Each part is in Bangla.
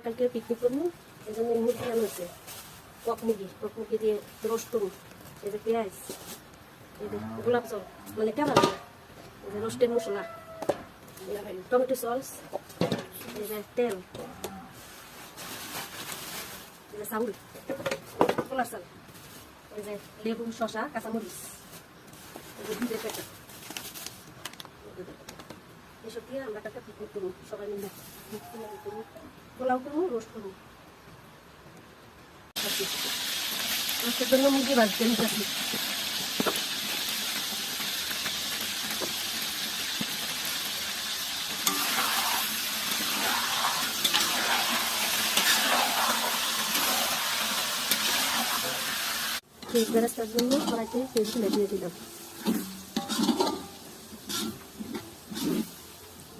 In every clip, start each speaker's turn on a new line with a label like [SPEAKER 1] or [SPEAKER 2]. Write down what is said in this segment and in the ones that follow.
[SPEAKER 1] কালকে পিকনিক করবো, এই জন্য মুরগি আনা হয়েছে, কক মুরগি দিয়ে রোস্ট করবো। এই যে পেঁয়াজ, এই যে গোলাপ জল মানে কেমন, এই যে রোস্টের মশলা, টমেটো সস, এই যে তেল, এই যে চাউল, কলার চাল, এই যে লেবু, শসা, কাঁচামরিচ, এই যে দুধের প্যাকেট, এসব দিয়ে আমরা একটা পিকনিক করবো সবাই মিলে। পোলাও করবো, রোস্ট করবো। রোস্টের জন্য মুরগি ভাজতে নিতেছি। পেঁয়াজ বেরেস্তার জন্য কড়াইতে পেঁয়াজ ফেলে দিয়ে দিলাম।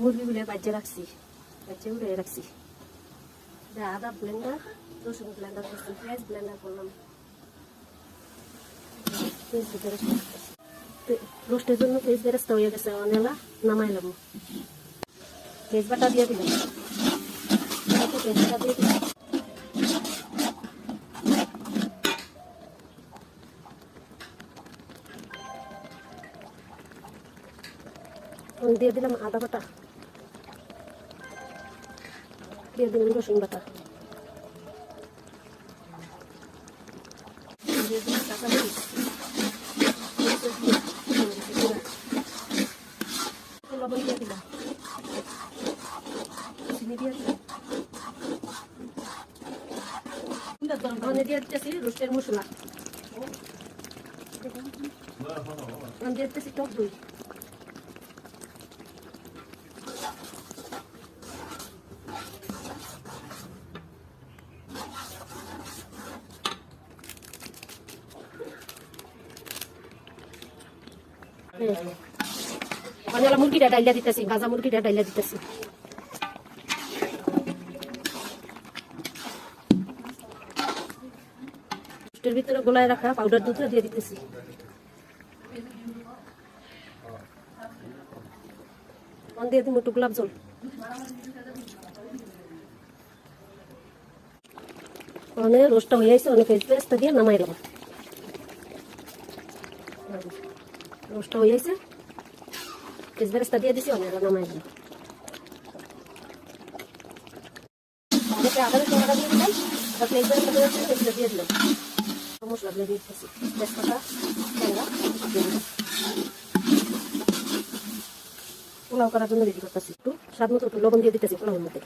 [SPEAKER 1] মুরগিগুলো বাজিয়ে রাখছি, বাজিয়ে উড়ে রাখছি। আদা ব্লেন্ডার, রসুন ব্লেন্ডার করছি, পেঁয়াজ ব্লেন্ডার করলাম। রোস্টের জন্য পেঁয়াজ বেরেস্তা হয়ে গেছে, অনেলা নামাইলাম। পেঁয়াজ বাটা দিয়ে দিলাম, পেঁয়াজ বাটা দিয়ে দিলাম। দিয়ে দিলাম আদা বাটা, দিয়ে দিলাম রসুন বাটা, দিয়ে দিলাম কাঁচামরিচ, লবণ দিয়ে দিলাম, চিনি দিয়ে দিলাম। দিয়ে দিতেছি রোস্টের মশলা, দিয়ে দিতেছি টক দই, মুরগিটা ডাইলা দিতেছি, ভাজা মুরগিটা ডাইলা দিতেছি। রোস্টের ভিতরে গোলায় রাখা পাউডার দুধটা দিয়ে দিতেছি। দিয়ে দিব একটু গোলাপ জল। অনেক রোস্টটা হয়ে গেছে, অনেক পেস্টটা দিয়ে নামাই দেবো। রোস্টটা হয়ে গেছে, পেঁয়াজ বেরেস্তা দিয়ে দিছি, অনেক নামাই দেবো। আদা রসুন বাটা দিয়ে দিলাম, পেঁয়াজ বেরেস্তা দিয়ে দিলাম, মশলাগুলো দিয়ে দিতেছি, তেজপাতা, ট্যাংরা দিয়ে দিলাম। পোলাও করার জন্য রেডি করতেছি, একটু স্বাদ মতো একটু লবণ দিয়ে দিতেছি পোলাওর মধ্যে।